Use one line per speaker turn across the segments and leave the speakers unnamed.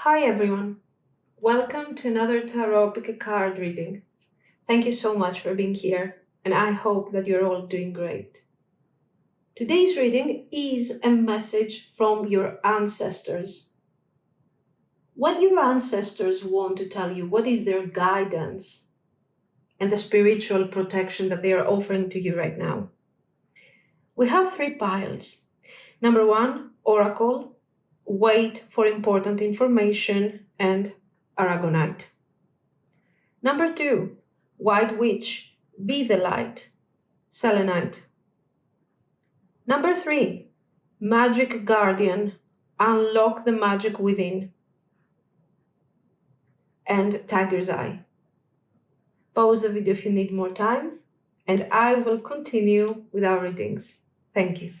Hi everyone, welcome to another Tarot Pick a Card reading. Thank you so much for being here, and I hope that you're all doing great. Today's reading is a message from your ancestors. What your ancestors want to tell you, what is their guidance and the spiritual protection that they are offering to you right now. We have three piles. Number one, Oracle, wait for important information, and Aragonite. Number two, White Witch, be the light, Selenite. Number three, Magic Guardian, unlock the magic within, and Tiger's Eye. Pause the video if you need more time, and I will continue with our readings. Thank you.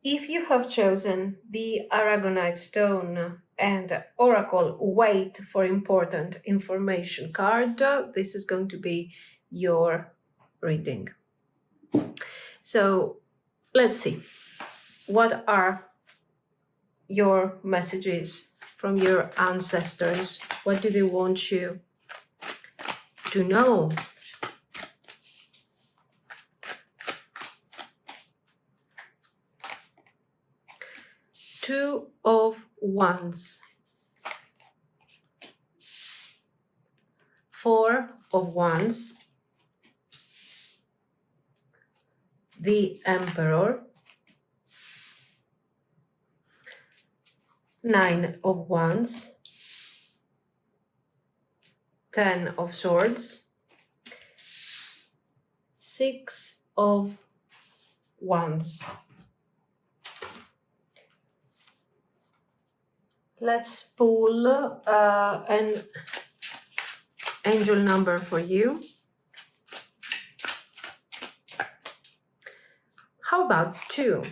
If you have chosen the Aragonite stone and Oracle wait for important information card, this is going to be your reading. So let's see. What are your messages from your ancestors? What do they want you to know? Two of Wands, Four of Wands, the Emperor, Nine of Wands, Ten of Swords, Six of Wands. Let's pull an angel number for you. How about two?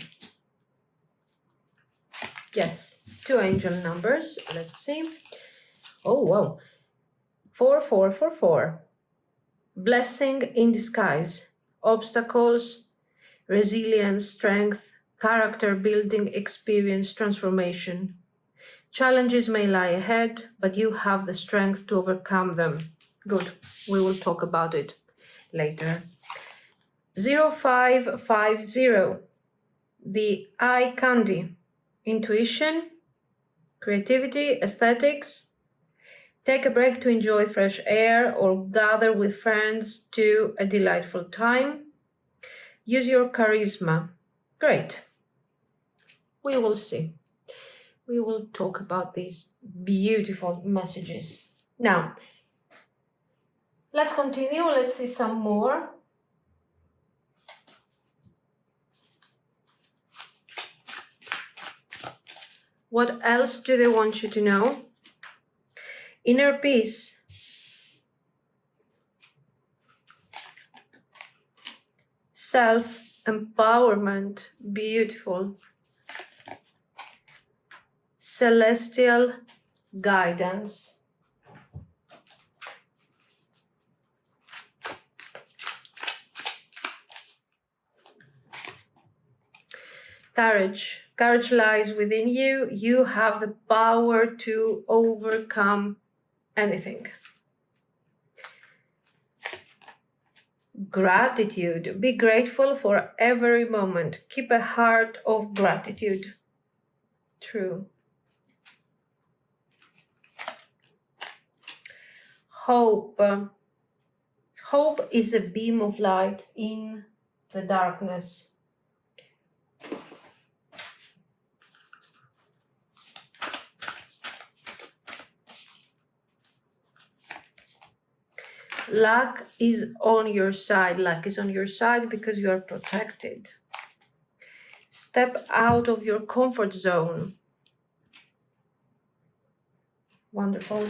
Yes, two angel numbers. Let's see. Oh, wow. 4444. Blessing in disguise. Obstacles, resilience, strength, character building, experience, transformation. Challenges may lie ahead, but you have the strength to overcome them. Good. We will talk about it later. 0550. The eye candy. Intuition, creativity, aesthetics. Take a break to enjoy fresh air or gather with friends to a delightful time. Use your charisma. Great. We will see. We will talk about these beautiful messages. Now, let's continue. Let's see some more. What else do they want you to know? Inner peace. Self-empowerment. Beautiful. Celestial guidance. Courage. Courage lies within you. You have the power to overcome anything. Gratitude. Be grateful for every moment. Keep a heart of gratitude. True. Hope. Hope is a beam of light in the darkness. Luck is on your side. Luck is on your side because you are protected. Step out of your comfort zone. Wonderful.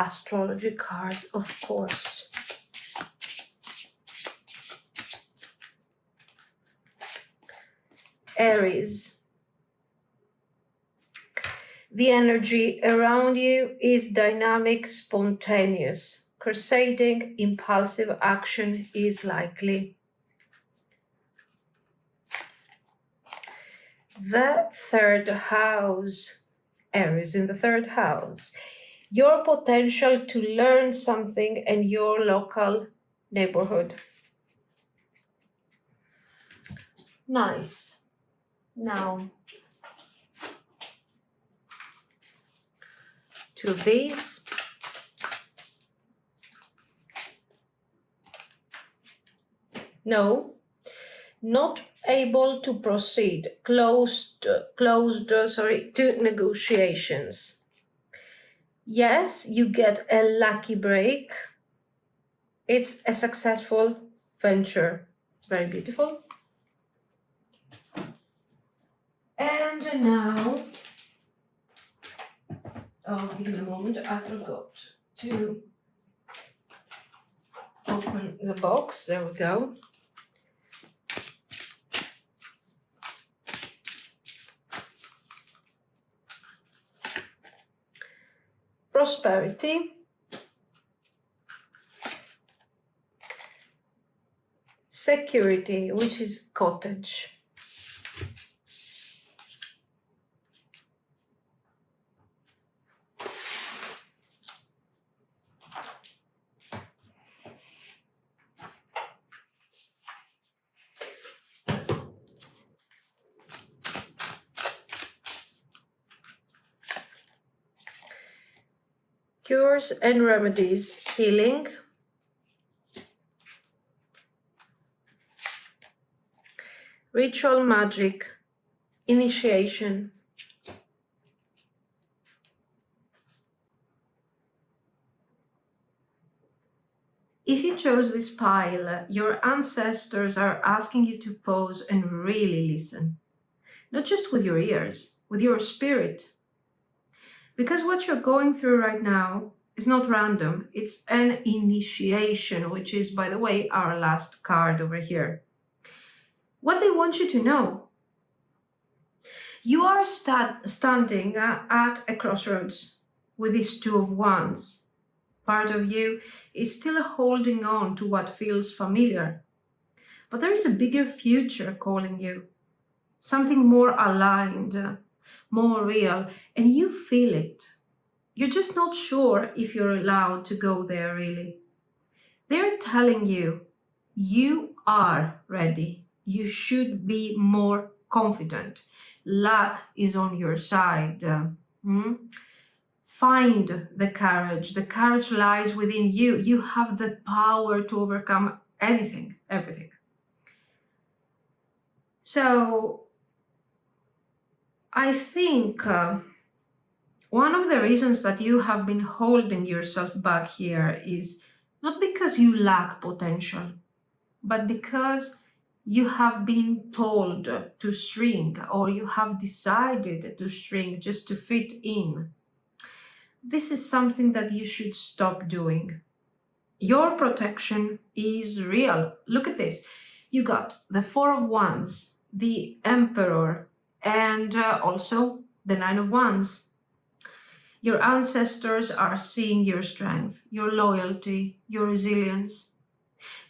Astrology cards, of course. Aries. The energy around you is dynamic, spontaneous. Crusading, impulsive action is likely. The third house, Aries in the third house. Your potential to learn something in your local neighborhood. Nice. Now, to these. No, not able to proceed. Closed, to negotiations. Yes, you get a lucky break. It's a successful venture. Very beautiful. And now, oh, give me a moment, I forgot to open the box. There we go. Prosperity. Security, which is cottage. Cures and remedies, healing. Ritual magic, initiation. If you chose this pile, your ancestors are asking you to pause and really listen. Not just with your ears, with your spirit. Because what you're going through right now is not random, it's an initiation, which is, by the way, our last card over here. What they want you to know. You are standing at a crossroads with these Two of Wands. Part of you is still holding on to what feels familiar. But there is a bigger future calling you. Something more aligned, more real, and you feel it. You're just not sure if you're allowed to go there really. They're telling you, you are ready. You should be more confident. Luck is on your side. Find the courage. The courage lies within you. You have the power to overcome anything, everything. So I think one of the reasons that you have been holding yourself back here is not because you lack potential, but because you have been told to shrink, or you have decided to shrink just to fit in. This is something that you should stop doing. Your protection is real. Look at this. You got the Four of Wands, the Emperor, and also the Nine of Wands. Your ancestors are seeing your strength, your loyalty, your resilience.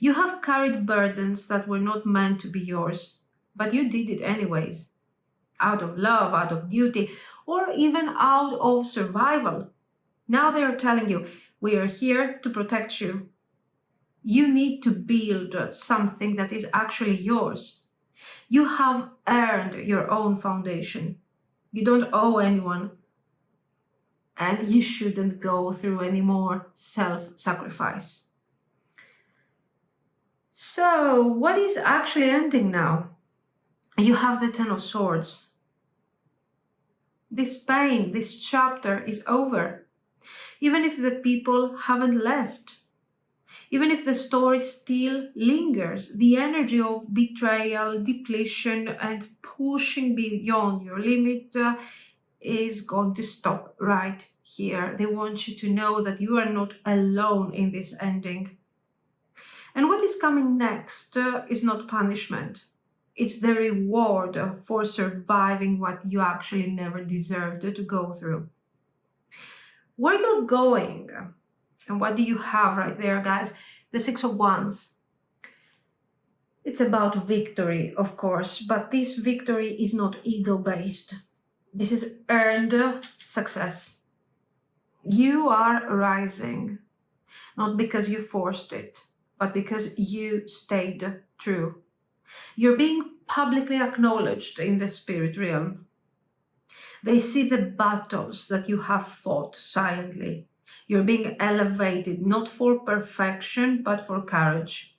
You have carried burdens that were not meant to be yours, but you did it anyways, out of love, out of duty, or even out of survival. Now they are telling you, we are here to protect you. You need to build something that is actually yours. You have earned your own foundation. You don't owe anyone. And you shouldn't go through any more self-sacrifice. So, what is actually ending now? You have the Ten of Swords. This pain, this chapter is over. Even if the people haven't left, even if the story still lingers, the energy of betrayal, depletion, and pushing beyond your limit is going to stop right here. They want you to know that you are not alone in this ending. And what is coming next is not punishment. It's the reward for surviving what you actually never deserved to go through. Where you're going, and what do you have right there, guys? The Six of Wands. It's about victory, of course, but this victory is not ego-based. This is earned success. You are rising, not because you forced it, but because you stayed true. You're being publicly acknowledged in the spirit realm. They see the battles that you have fought silently. You're being elevated, not for perfection, but for courage.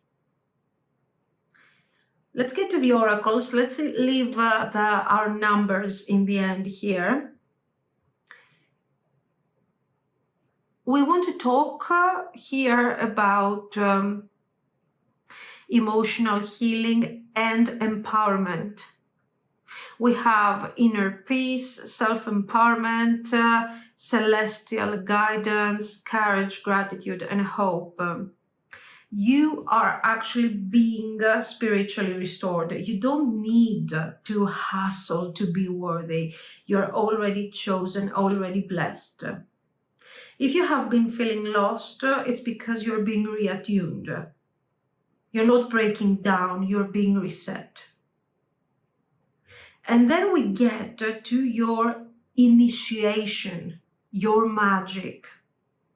Let's get to the oracles. Let's leave our numbers in the end here. We want to talk here about emotional healing and empowerment. We have inner peace, self-empowerment, celestial guidance, courage, gratitude, and hope. You are actually being spiritually restored. You don't need to hustle to be worthy. You're already chosen, already blessed. If you have been feeling lost, it's because you're being reattuned. You're not breaking down, you're being reset. And then we get to your initiation, your magic.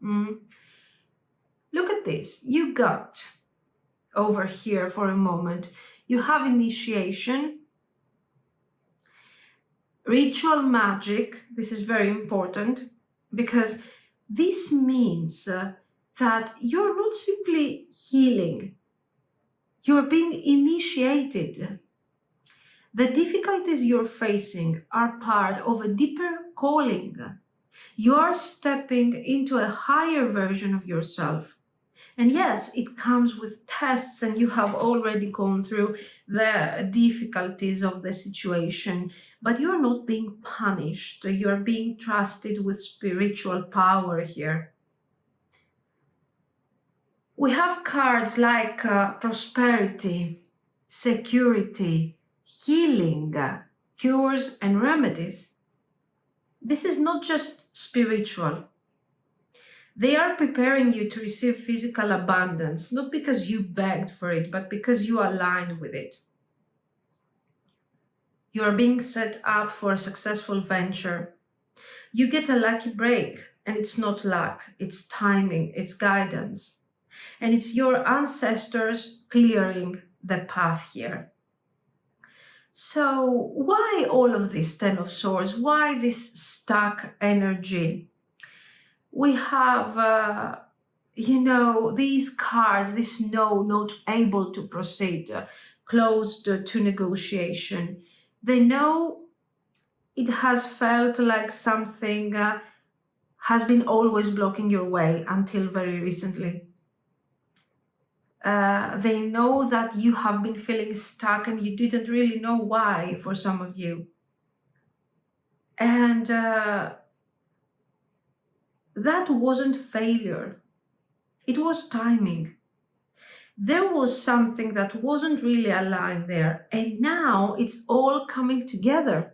Look at this. You got over here for a moment. You have initiation, ritual magic. This is very important because this means that you're not simply healing, you're being initiated. The difficulties you're facing are part of a deeper calling. You are stepping into a higher version of yourself. And yes, it comes with tests, and you have already gone through the difficulties of the situation, but you're not being punished. You're being trusted with spiritual power here. We have cards like prosperity, security, healing, cures, and remedies. This is not just spiritual. They are preparing you to receive physical abundance, not because you begged for it, but because you aligned with it. You are being set up for a successful venture. You get a lucky break, and it's not luck, it's timing, it's guidance. And it's your ancestors clearing the path here. So why all of this Ten of Swords? Why this stuck energy? We have, these cards, this no, not able to proceed, closed to negotiation. They know it has felt like something has been always blocking your way until very recently. They know that you have been feeling stuck and you didn't really know why for some of you. And that wasn't failure. It was timing. There was something that wasn't really aligned there, and now it's all coming together.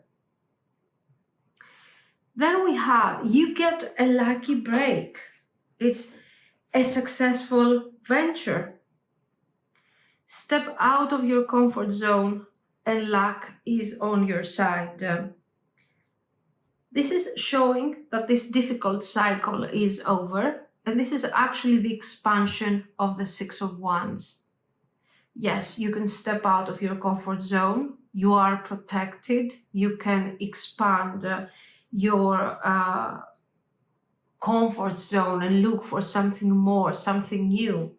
Then we have, you get a lucky break. It's a successful venture. Step out of your comfort zone and luck is on your side. This is showing that this difficult cycle is over, and this is actually the expansion of the Six of Wands. Yes, you can step out of your comfort zone. You are protected. You can expand your comfort zone and look for something more, something new.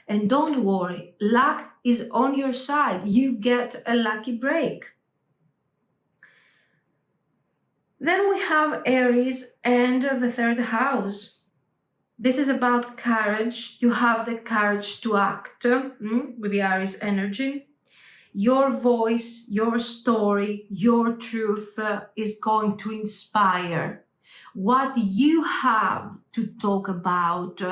And don't worry, luck is on your side. You get a lucky break. Then we have Aries and the third house. This is about courage. You have the courage to act with the Aries energy. Your voice, your story, your truth is going to inspire. What you have to talk about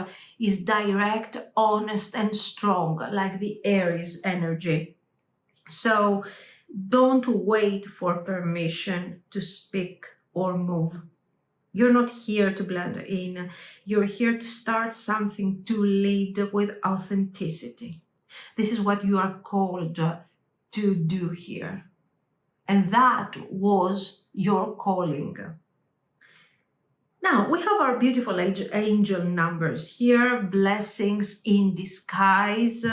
is direct, honest, and strong, like the Aries energy. So don't wait for permission to speak or move. You're not here to blend in. You're here to start something, to lead with authenticity. This is what you are called to do here. And that was your calling. Now, we have our beautiful angel numbers here, blessings in disguise.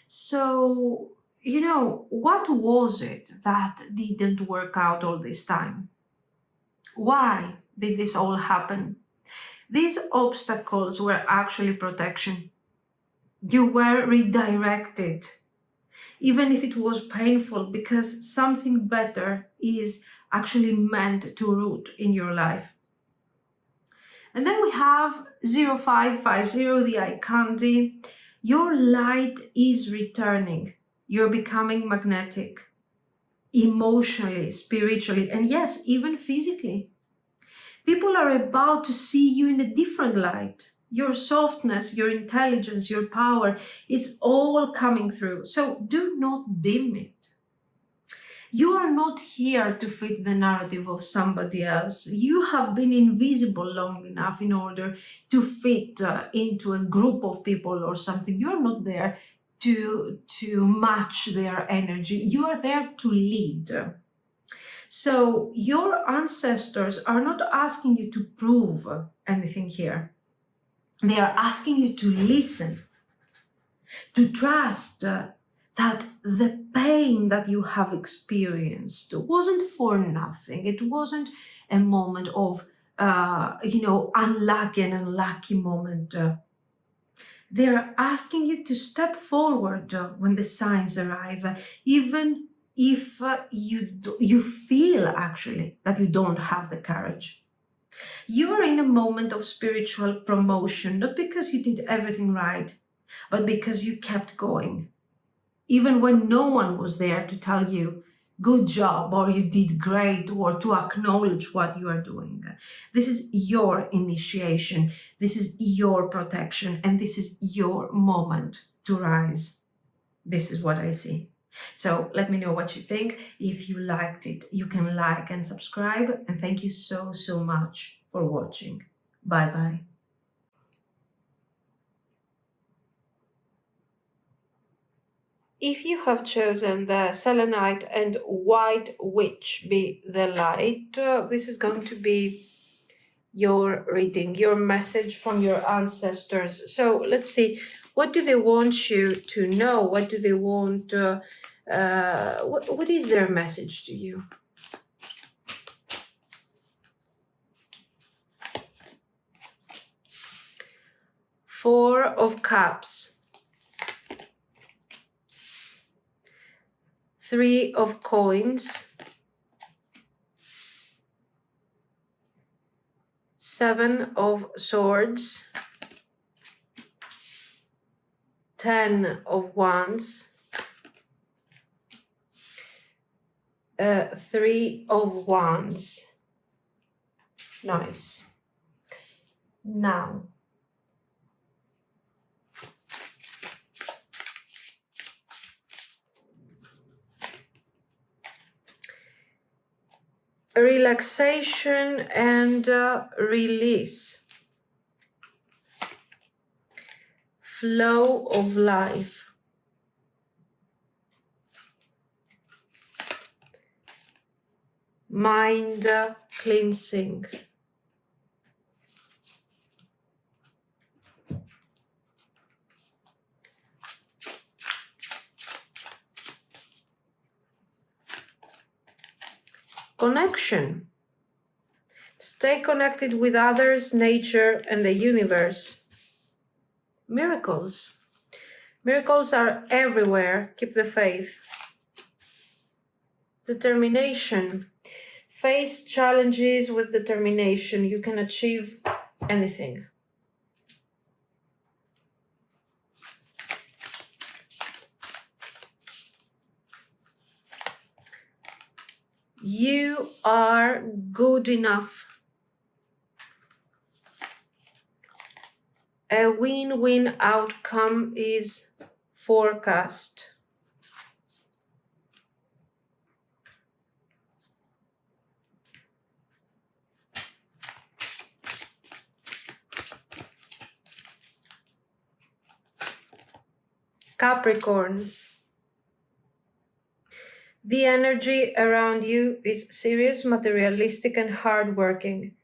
So, what was it that didn't work out all this time? Why did this all happen? These obstacles were actually protection. You were redirected, even if it was painful, because something better is actually meant to root in your life. And then we have 0550, the eye candy. Your light is returning. You're becoming magnetic, emotionally, spiritually, and yes, even physically. People are about to see you in a different light. Your softness, your intelligence, your power, it's all coming through. So do not dim it. You are not here to fit the narrative of somebody else. You have been invisible long enough in order to fit into a group of people or something. You are not there to match their energy. You are there to lead. So your ancestors are not asking you to prove anything here. They are asking you to listen, to trust that the pain that you have experienced wasn't for nothing. It wasn't a moment of, unlucky moment. They're asking you to step forward when the signs arrive, even if you feel actually that you don't have the courage. You are in a moment of spiritual promotion, not because you did everything right, but because you kept going. Even when no one was there to tell you, good job, or you did great, or to acknowledge what you are doing. This is your initiation, this is your protection, and this is your moment to rise. This is what I see. So let me know what you think. If you liked it, you can like and subscribe. And thank you so, so much for watching. Bye-bye. If you have chosen the selenite and white witch be the light, this is going to be your reading, your message from your ancestors. So let's see, what do they want you to know? What do they want? What is their message to you? Four of Cups. Three of Coins. Seven of Swords. 10 of Wands. 3 of Wands. Nice. Now, relaxation and release. Flow of life. Mind cleansing. Connection. Stay connected with others, nature, and the universe. Miracles. Miracles are everywhere. Keep the faith. Determination. Face challenges with determination. You can achieve anything. You are good enough. A win-win outcome is forecast. Capricorn. The energy around you is serious, materialistic, and hardworking.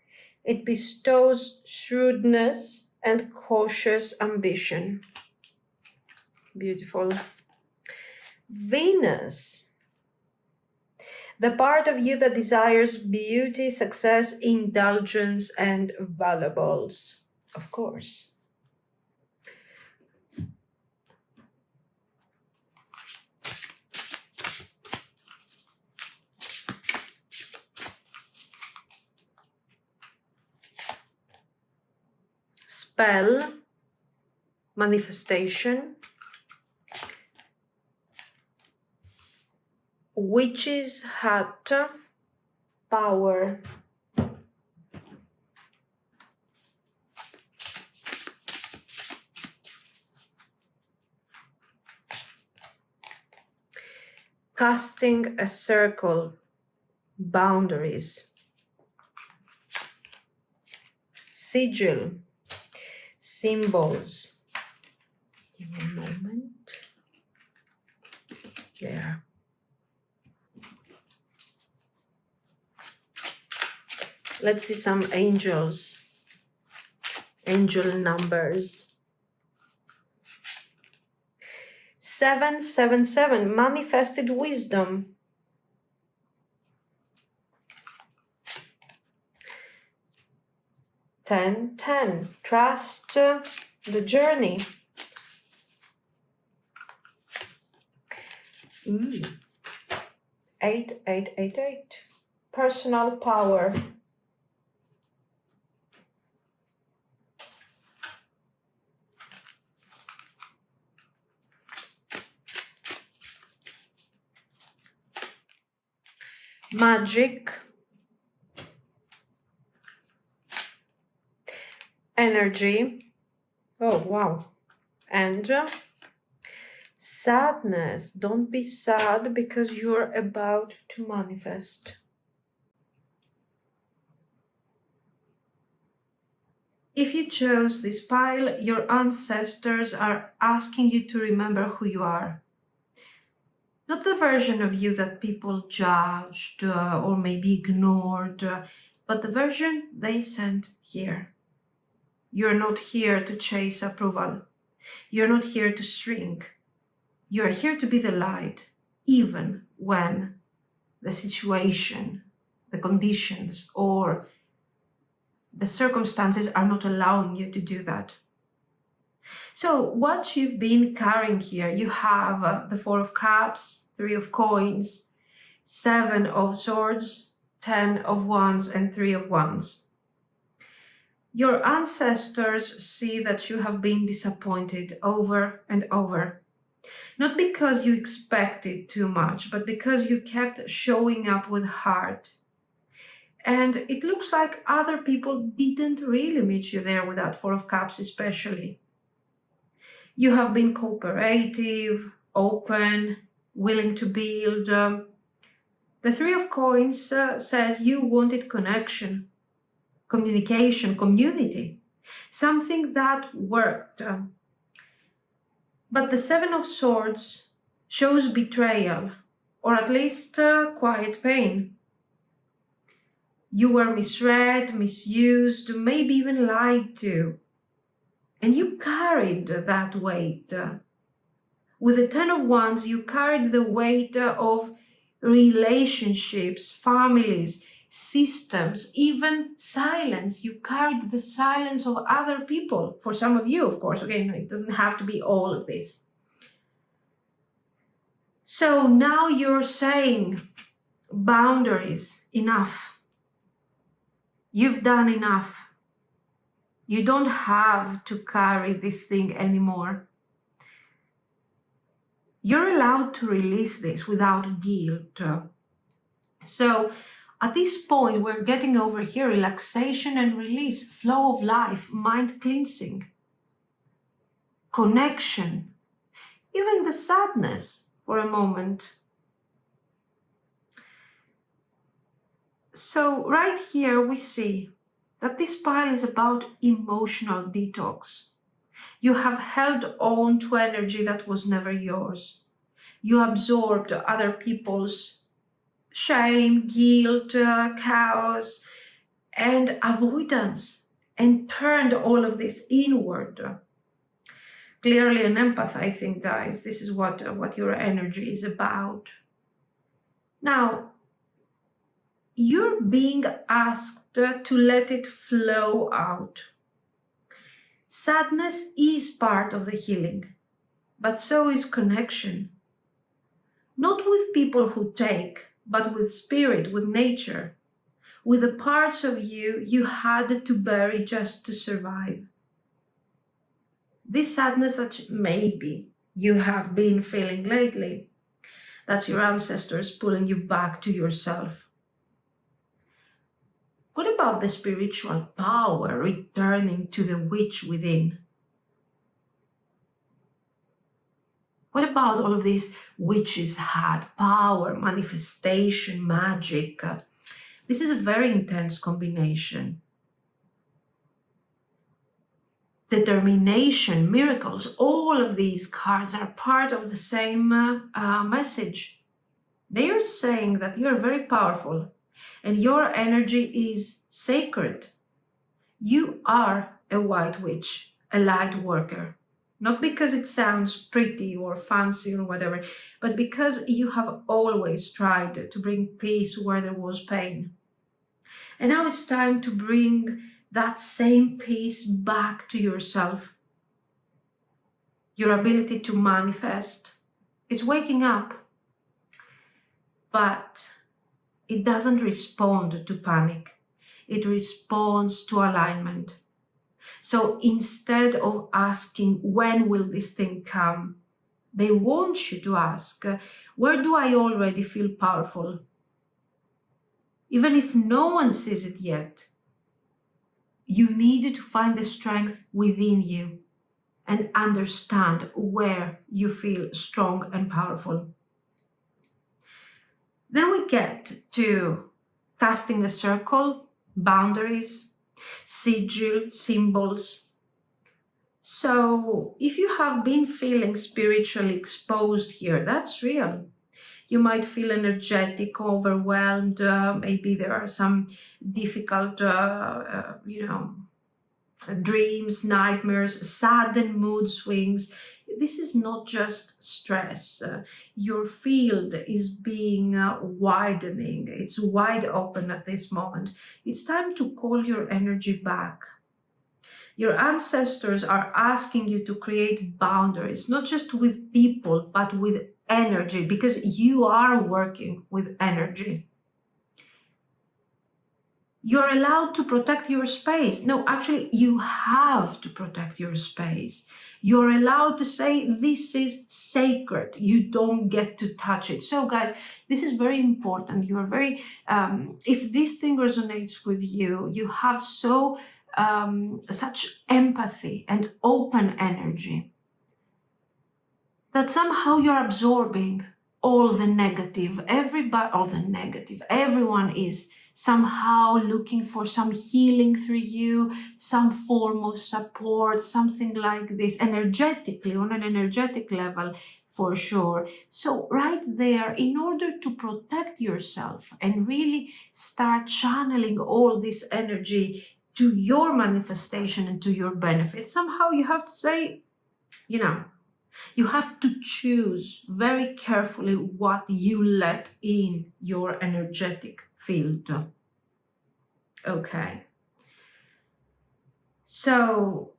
It bestows shrewdness and cautious ambition. Beautiful. Venus. The part of you that desires beauty, success, indulgence, and valuables. Of course. Spell, manifestation, witch's hat, power. Casting a circle, boundaries. Sigil, symbols. Give me a moment. There. Let's see some angels, angel numbers. 777, manifested wisdom. 1010, trust the journey. 8888, personal power. Magic, energy. Oh, wow. And sadness. Don't be sad because you're about to manifest. If you chose this pile, your ancestors are asking you to remember who you are. Not the version of you that people judged or maybe ignored, but the version they sent here. You're not here to chase approval. You're not here to shrink. You're here to be the light, even when the situation, the conditions, or the circumstances are not allowing you to do that. So what you've been carrying here, you have the 4 of Cups, 3 of Coins, 7 of Swords, 10 of Wands, and 3 of Wands. Your ancestors see that you have been disappointed over and over. Not because you expected too much, but because you kept showing up with heart. And it looks like other people didn't really meet you there with that 4 of Cups especially. You have been cooperative, open, willing to build. The 3 of Coins says you wanted connection, communication, community, something that worked. But the 7 of Swords shows betrayal, or at least quiet pain. You were misread, misused, maybe even lied to. And you carried that weight. With the 10 of Wands, you carried the weight of relationships, families, systems, even silence. You carried the silence of other people. For some of you, of course, again, it doesn't have to be all of this. So now you're saying, boundaries, enough. You've done enough. You don't have to carry this thing anymore. You're allowed to release this without guilt. So at this point, we're getting over here relaxation and release, flow of life, mind cleansing, connection, even the sadness for a moment. So right here we see that this pile is about emotional detox. You have held on to energy that was never yours. You absorbed other people's shame, guilt, chaos, and avoidance, and turned all of this inward. Clearly an empath, I think, guys. This is what your energy is about. Now, you're being asked to let it flow out. Sadness is part of the healing, but so is connection. Not with people who take, but with spirit, with nature, with the parts of you you had to bury just to survive. This sadness that maybe you have been feeling lately, that's your ancestors pulling you back to yourself. What about the spiritual power returning to the witch within? What about all of these witches had? Power, manifestation, magic. This is a very intense combination. Determination, miracles, all of these cards are part of the same message. They are saying that you are very powerful and your energy is sacred. You are a white witch, a light worker. Not because it sounds pretty or fancy or whatever, but because you have always tried to bring peace where there was pain. And now it's time to bring that same peace back to yourself. Your ability to manifest. It's waking up. But it doesn't respond to panic. It responds to alignment. So instead of asking, when will this thing come? They want you to ask, where do I already feel powerful? Even if no one sees it yet, you need to find the strength within you and understand where you feel strong and powerful. Then we get to casting a circle, boundaries, sigil, symbols. So if you have been feeling spiritually exposed here, that's real. You might feel energetic, overwhelmed. Maybe there are some difficult, dreams, nightmares, sudden mood swings. This is not just stress. Your field is being widening. It's wide open at this moment. It's time to call your energy back. Your ancestors are asking you to create boundaries, not just with people, but with energy, because you are working with energy. You're allowed to protect your space. No, actually, you have to protect your space. You're allowed to say, this is sacred. You don't get to touch it. So guys, this is very important. You are very, if this thing resonates with you, you have such empathy and open energy that somehow you're absorbing all the negative. Everyone is somehow looking for some healing through you, some form of support, something like this, energetically, on an energetic level, for sure. So right there, in order to protect yourself and really start channeling all this energy to your manifestation and to your benefit, somehow you have to say, you have to choose very carefully what you let in your energetic field. Okay. So,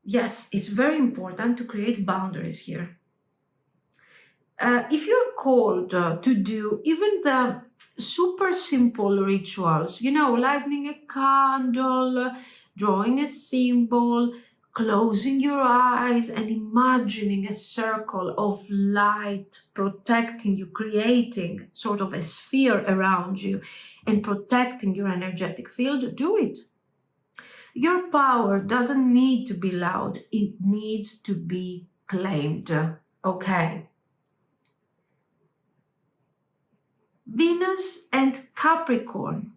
yes, it's very important to create boundaries here. If you're called to do even the super simple rituals, lighting a candle, drawing a symbol, closing your eyes and imagining a circle of light protecting you, creating sort of a sphere around you and protecting your energetic field, do it. Your power doesn't need to be loud, it needs to be claimed. Okay. Venus and Capricorn,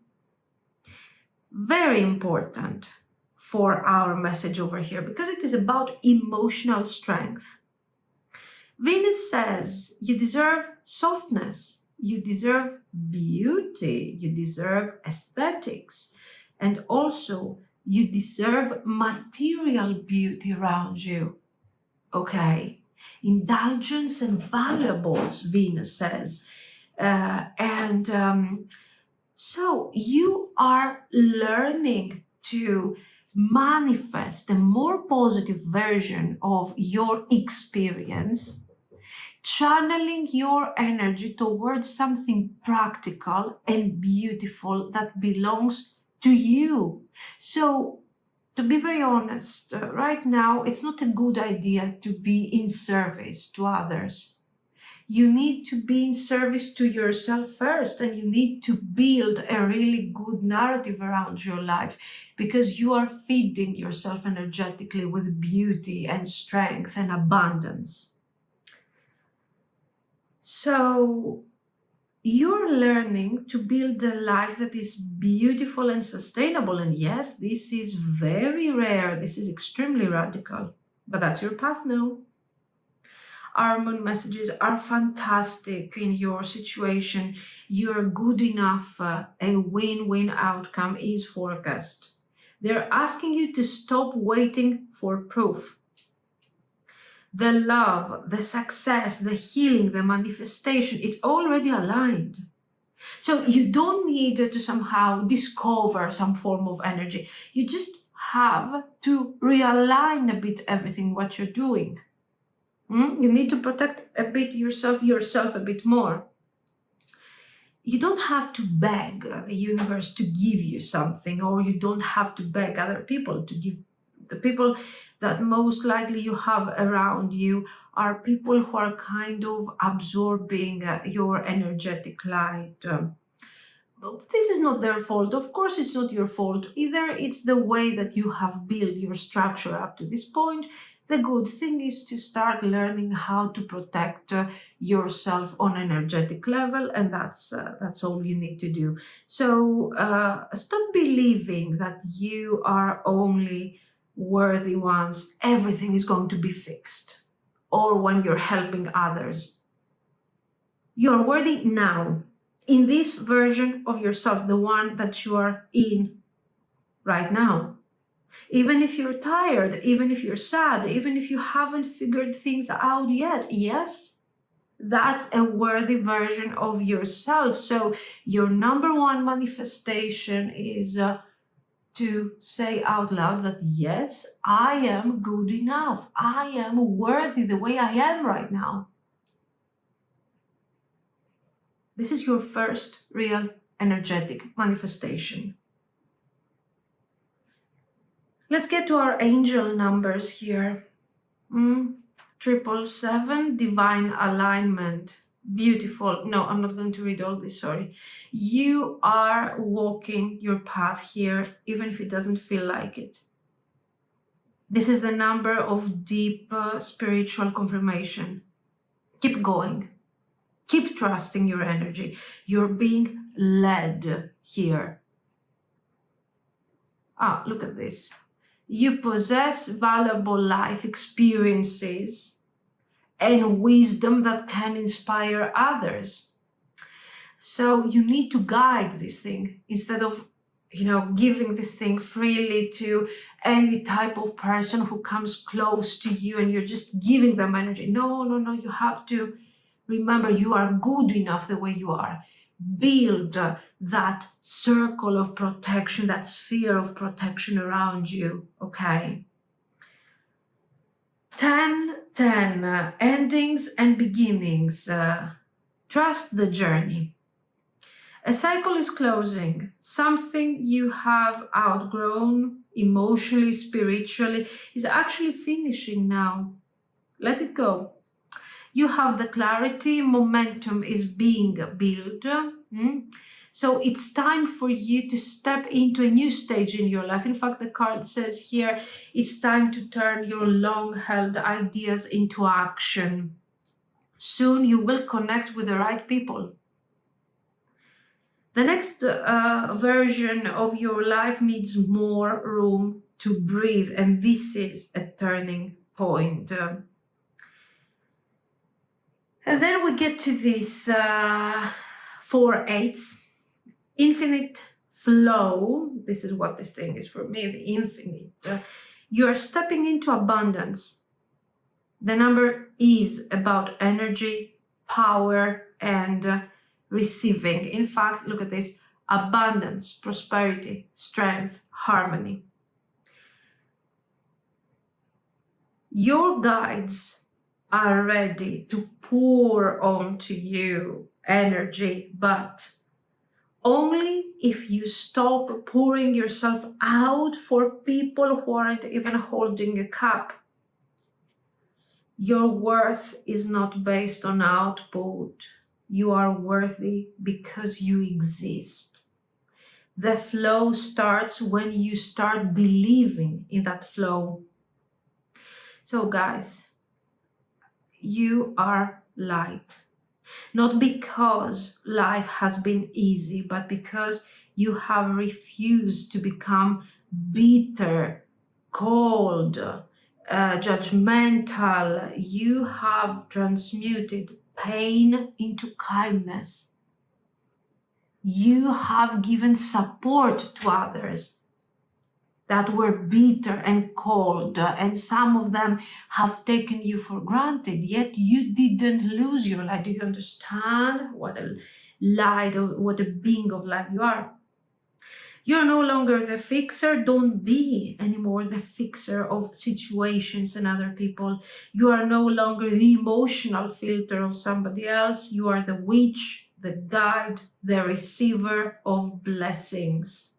very important for our message over here because it is about emotional strength. Venus says you deserve softness, you deserve beauty, you deserve aesthetics, and also you deserve material beauty around you. Okay? Indulgence and valuables, Venus says. So you are learning to manifest a more positive version of your experience, channeling your energy towards something practical and beautiful that belongs to you. So, to be very honest, right now it's not a good idea to be in service to others. You need to be in service to yourself first, and you need to build a really good narrative around your life because you are feeding yourself energetically with beauty and strength and abundance. So you're learning to build a life that is beautiful and sustainable. And yes, this is very rare. This is extremely radical, but that's your path now. Our moon messages are fantastic in your situation. You're good enough. A win-win outcome is forecast. They're asking you to stop waiting for proof. The love, the success, the healing, the manifestation, it's already aligned. So you don't need to somehow discover some form of energy. You just have to realign a bit everything what you're doing. You need to protect a bit yourself a bit more. You don't have to beg the universe to give you something, or you don't have to beg other people to give. The people that most likely you have around you are people who are kind of absorbing your energetic light. This is not their fault. Of course, it's not your fault either. It's the way that you have built your structure up to this point. The good thing is to start learning how to protect yourself on an energetic level, and that's all you need to do. So stop believing that you are only worthy once everything is going to be fixed, or when you're helping others. You're worthy now, in this version of yourself, the one that you are in right now. Even if you're tired, even if you're sad, even if you haven't figured things out yet, yes, that's a worthy version of yourself. So your number one manifestation is to say out loud that, yes, I am good enough. I am worthy the way I am right now. This is your first real energetic manifestation. Let's get to our angel numbers here. 777, divine alignment. Beautiful. No, I'm not going to read all this, sorry. You are walking your path here, even if it doesn't feel like it. This is the number of deep spiritual confirmation. Keep going. Keep trusting your energy. You're being led here. Look at this. You possess valuable life experiences and wisdom that can inspire others. So you need to guide this thing instead of, giving this thing freely to any type of person who comes close to you and you're just giving them energy. No, you have to remember you are good enough the way you are. Build that circle of protection, that sphere of protection around you, okay? 10, endings and beginnings. Trust the journey. A cycle is closing. Something you have outgrown emotionally, spiritually, is actually finishing now. Let it go. You have the clarity, momentum is being built. So it's time for you to step into a new stage in your life. In fact, the card says here, it's time to turn your long-held ideas into action. Soon you will connect with the right people. The next version of your life needs more room to breathe, and this is a turning point. And then we get to this 4/8, infinite flow. This is what this thing is for me, the infinite. You are stepping into abundance. The number is about energy, power, and receiving. In fact, look at this: abundance, prosperity, strength, harmony. Your guides are ready to pour onto you energy, but only if you stop pouring yourself out for people who aren't even holding a cup. Your worth is not based on output. You are worthy because you exist. The flow starts when you start believing in that flow. So guys, you are light. Not because life has been easy, but because you have refused to become bitter, cold, judgmental. You have transmuted pain into kindness. You have given support to others that were bitter and cold, and some of them have taken you for granted, yet you didn't lose your light. Do you understand what a light, or what a being of light you are? You're no longer the fixer. Don't be anymore the fixer of situations and other people. You are no longer the emotional filter of somebody else. You are the witch, the guide, the receiver of blessings.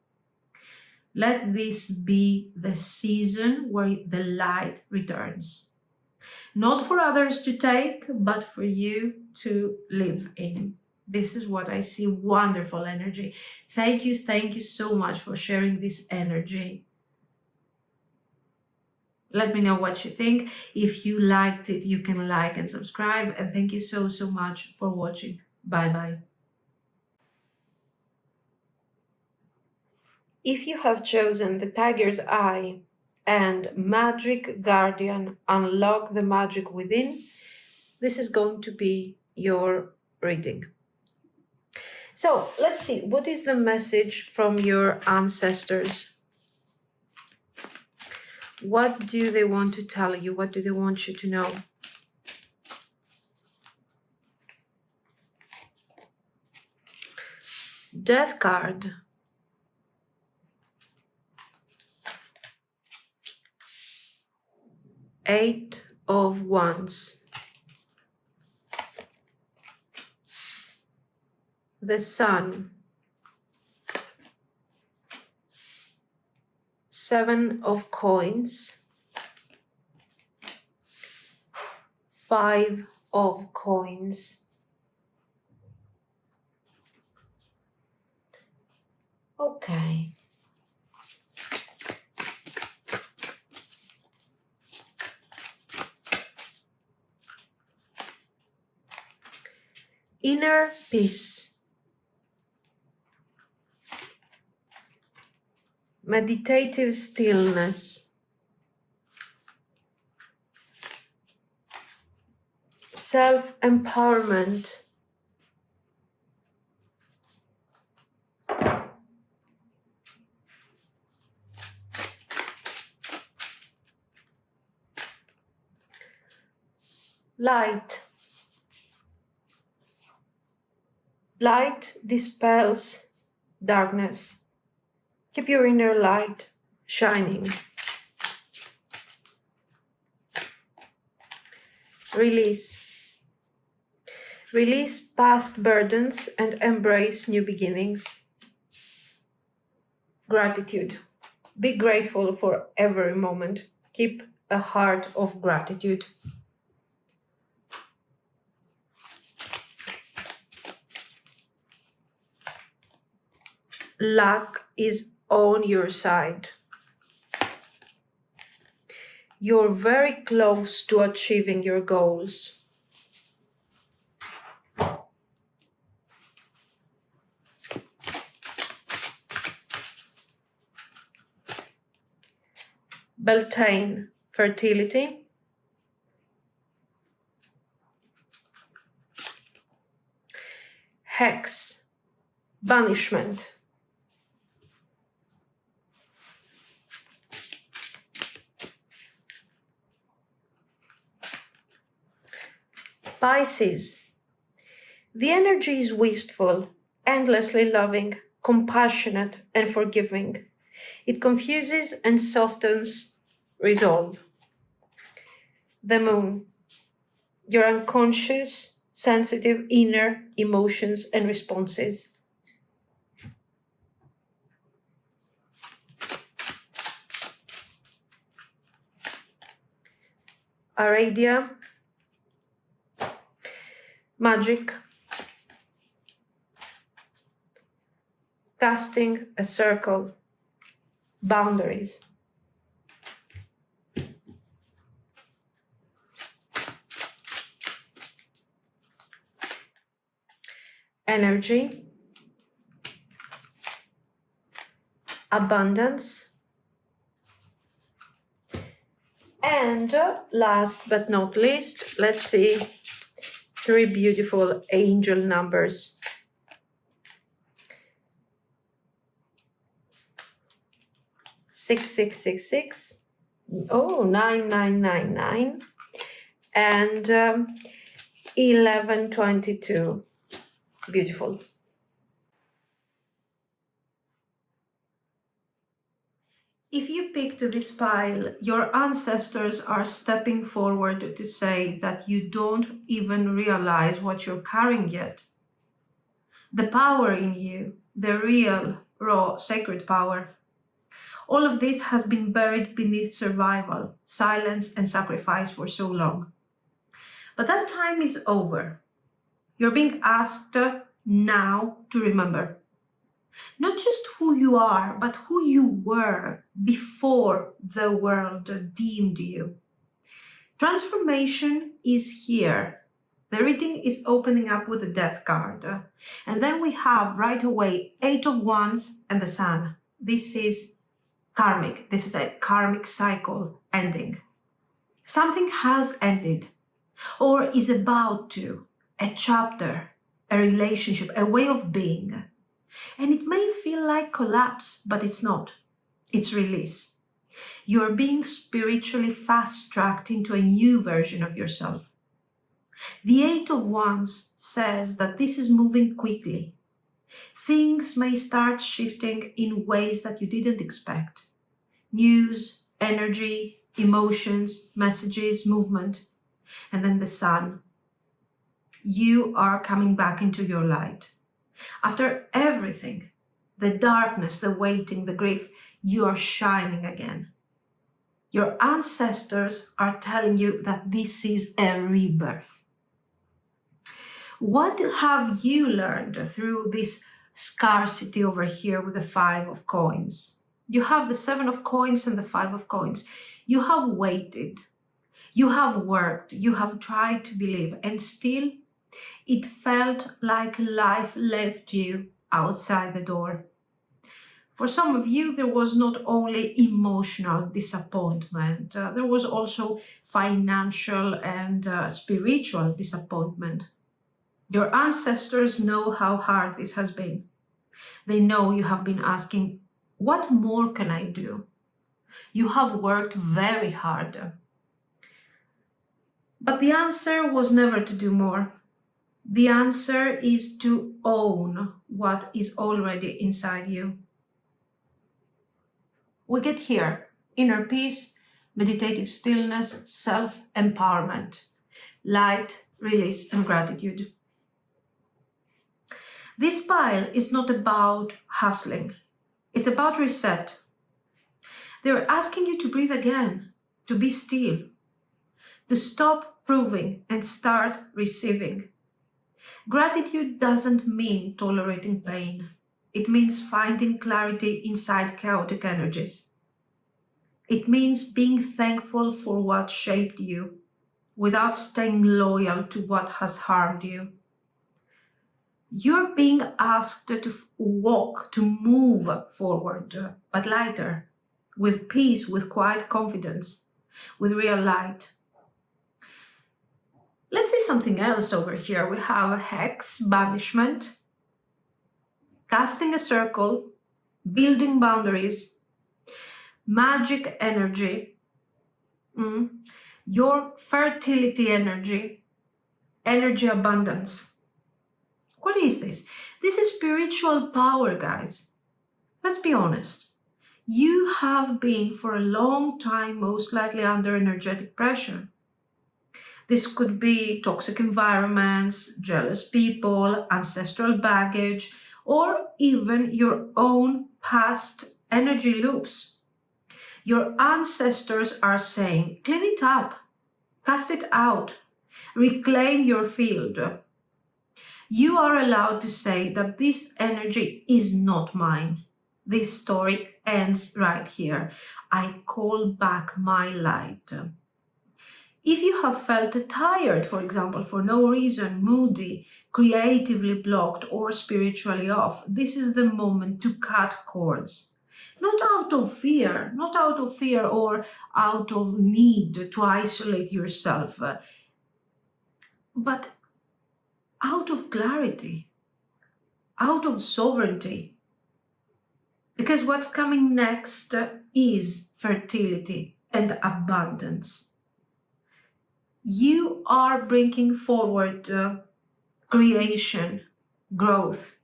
Let this be the season where the light returns. Not for others to take, but for you to live in. This is what I see. Wonderful energy. Thank you so much for sharing this energy. Let me know what you think. If you liked it, you can like and subscribe. And thank you so much for watching. Bye-bye. If you have chosen the Tiger's Eye and Magic Guardian, Unlock the Magic Within, this is going to be your reading. So let's see, what is the message from your ancestors? What do they want to tell you? What do they want you to know? Death card. Eight of Wands. The Sun. Seven of Coins. Five of Coins. Okay. Inner peace. Meditative stillness. Self-empowerment. Light. Light dispels darkness. Keep your inner light shining. Release. Release past burdens and embrace new beginnings. Gratitude. Be grateful for every moment. Keep a heart of gratitude. Luck is on your side. You're very close to achieving your goals. Beltane, fertility. Hex, banishment. Pisces, the energy is wistful, endlessly loving, compassionate, and forgiving. It confuses and softens resolve. The moon, your unconscious, sensitive inner emotions and responses. Aradia, magic, casting a circle, boundaries. Energy, abundance, and last but not least, let's see 3 beautiful angel numbers. 6666, 9999, and 1122. Beautiful. If you picked this pile, your ancestors are stepping forward to say that you don't even realize what you're carrying yet. The power in you, the real, raw, sacred power. All of this has been buried beneath survival, silence, and sacrifice for so long. But that time is over. You're being asked now to remember. Not just who you are, but who you were before the world deemed you. Transformation is here. The reading is opening up with the Death card. And then we have right away 8 of Wands and the Sun. This is karmic. This is a karmic cycle ending. Something has ended or is about to. A chapter, a relationship, a way of being. And it may feel like collapse, but it's not. It's release. You're being spiritually fast-tracked into a new version of yourself. The 8 of Wands says that this is moving quickly. Things may start shifting in ways that you didn't expect. News, energy, emotions, messages, movement. And then the Sun. You are coming back into your light. After everything, the darkness, the waiting, the grief, you are shining again. Your ancestors are telling you that this is a rebirth. What have you learned through this scarcity over here with the 5 of coins? You have the 7 of coins and the 5 of coins. You have waited. You have worked. You have tried to believe, and still it felt like life left you outside the door. For some of you, there was not only emotional disappointment, there was also financial and spiritual disappointment. Your ancestors know how hard this has been. They know you have been asking, what more can I do? You have worked very hard. But the answer was never to do more. The answer is to own what is already inside you. We get here: inner peace, meditative stillness, self-empowerment, light, release, and gratitude. This pile is not about hustling. It's about reset. They're asking you to breathe again, to be still, to stop proving and start receiving. Gratitude doesn't mean tolerating pain. It means finding clarity inside chaotic energies. It means being thankful for what shaped you without staying loyal to what has harmed you. You're being asked to walk, to move forward, but lighter, with peace, with quiet confidence, with real light. Let's see something else over here. We have a hex, banishment, casting a circle, building boundaries, magic energy, your fertility energy, energy abundance. What is this? This is spiritual power, guys. Let's be honest. You have been for a long time most likely under energetic pressure. This could be toxic environments, jealous people, ancestral baggage, or even your own past energy loops. Your ancestors are saying, clean it up, cast it out, reclaim your field. You are allowed to say that this energy is not mine. This story ends right here. I call back my light. If you have felt tired, for example, for no reason, moody, creatively blocked, or spiritually off, this is the moment to cut cords. Not out of fear or out of need to isolate yourself, but out of clarity, out of sovereignty. Because what's coming next is fertility and abundance. You are bringing forward creation, growth,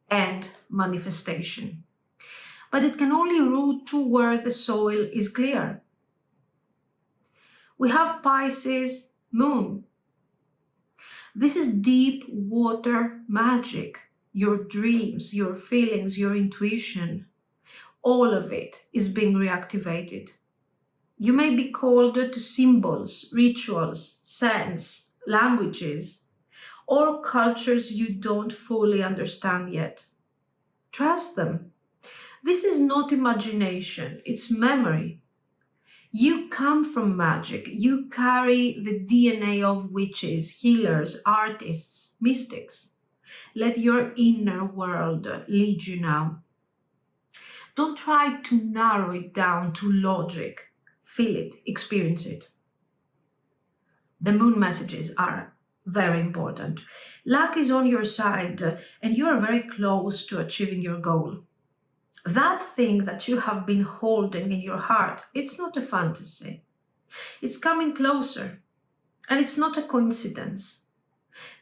and manifestation. But it can only root to where the soil is clear. We have Pisces moon. This is deep water magic. Your dreams, your feelings, your intuition, all of it is being reactivated. You may be called to symbols, rituals, scents, languages, or cultures you don't fully understand yet. Trust them. This is not imagination, it's memory. You come from magic. You carry the DNA of witches, healers, artists, mystics. Let your inner world lead you now. Don't try to narrow it down to logic. Feel it, experience it. The moon messages are very important. Luck is on your side and you are very close to achieving your goal. That thing that you have been holding in your heart, it's not a fantasy. It's coming closer and it's not a coincidence.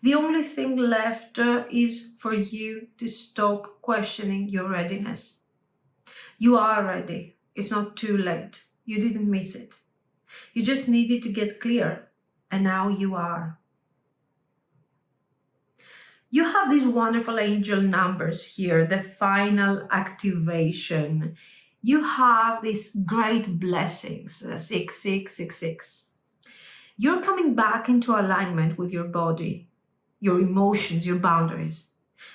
The only thing left is for you to stop questioning your readiness. You are ready. It's not too late. You didn't miss it. You just needed to get clear, and now you are. You have these wonderful angel numbers here, the final activation. You have these great blessings, 6666. You're coming back into alignment with your body, your emotions, your boundaries.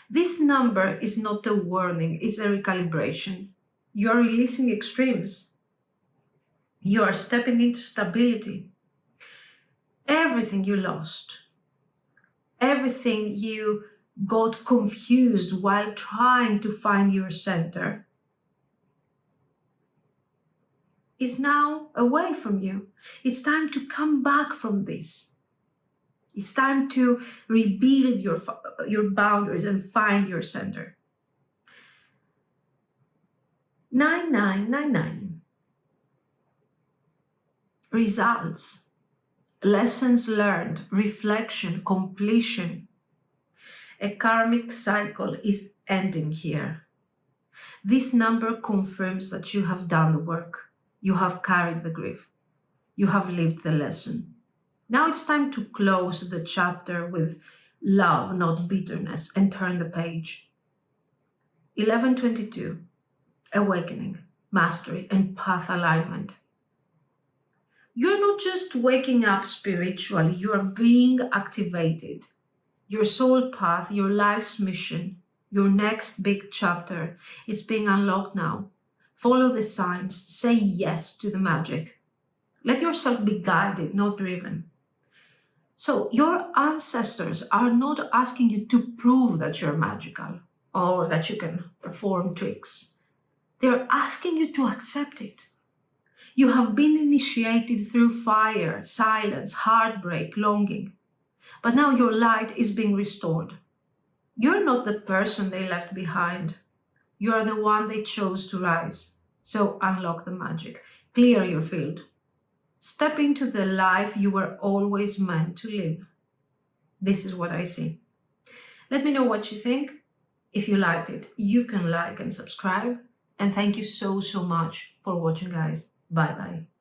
This number is not a warning, it's a recalibration. You are releasing extremes. You are stepping into stability. Everything you lost, everything you got confused while trying to find your center is now away from you. It's time to come back from this. It's time to rebuild your boundaries and find your center. 9999. Results, lessons learned, reflection, completion. A karmic cycle is ending here. This number confirms that you have done the work. You have carried the grief. You have lived the lesson. Now it's time to close the chapter with love, not bitterness, and turn the page. 1122, awakening, mastery, and path alignment. You're not just waking up spiritually, you are being activated. Your soul path, your life's mission, your next big chapter is being unlocked now. Follow the signs, say yes to the magic. Let yourself be guided, not driven. So your ancestors are not asking you to prove that you're magical or that you can perform tricks. They're asking you to accept it. You have been initiated through fire, silence, heartbreak, longing. But now your light is being restored. You're not the person they left behind. You are the one they chose to rise. So unlock the magic. Clear your field. Step into the life you were always meant to live. This is what I see. Let me know what you think. If you liked it, you can like and subscribe. And thank you so much for watching, guys. Bye bye.